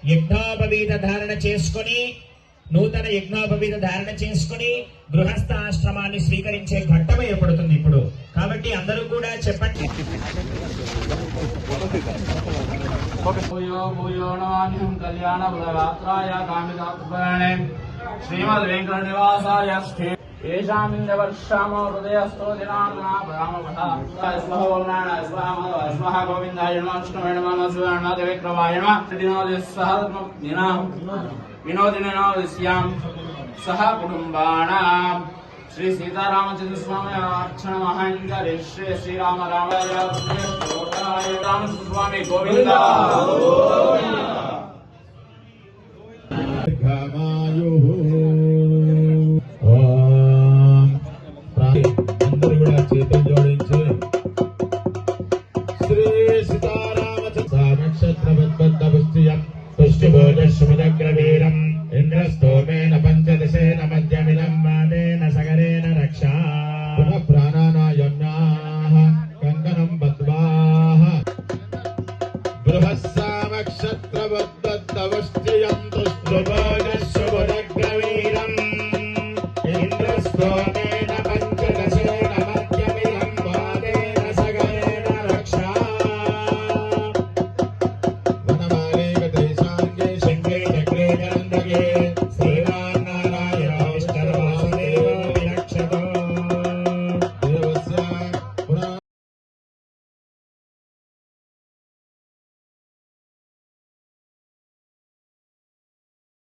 యజ్ఞోపవీత ధారణ చేసుకొని నూతన యజ్ఞోపవీత ధారణ చేసుకుని గృహస్థాశ్రమాన్ని స్వీకరించే ఘట్టం ఏర్పడుతుంది ఇప్పుడు. కాబట్టి అందరూ కూడా చెప్పండి. శ్రీమద్ వెంకట నివాసాయ ఏషామింద్రవర్షామో హృదయస్థో దినామః గోవిందాయ నమః విష్ణువే నమః శివాయ విక్రమాయ నమః వినోదినోదిస్యాం సహ కుటుంబానాం శ్రీ సీతారామచంద్ర స్వామి అర్చన మహంగరి శ్రీ శ్రీరామ రామాయ స్వామి గోవింద అందరూ కూడా చేతులు జోడించి శ్రీ సీతారామచంద్ర నక్షత్ర పుష్టిభోజ సుమదగ్రవీరం ఇంద్రస్తో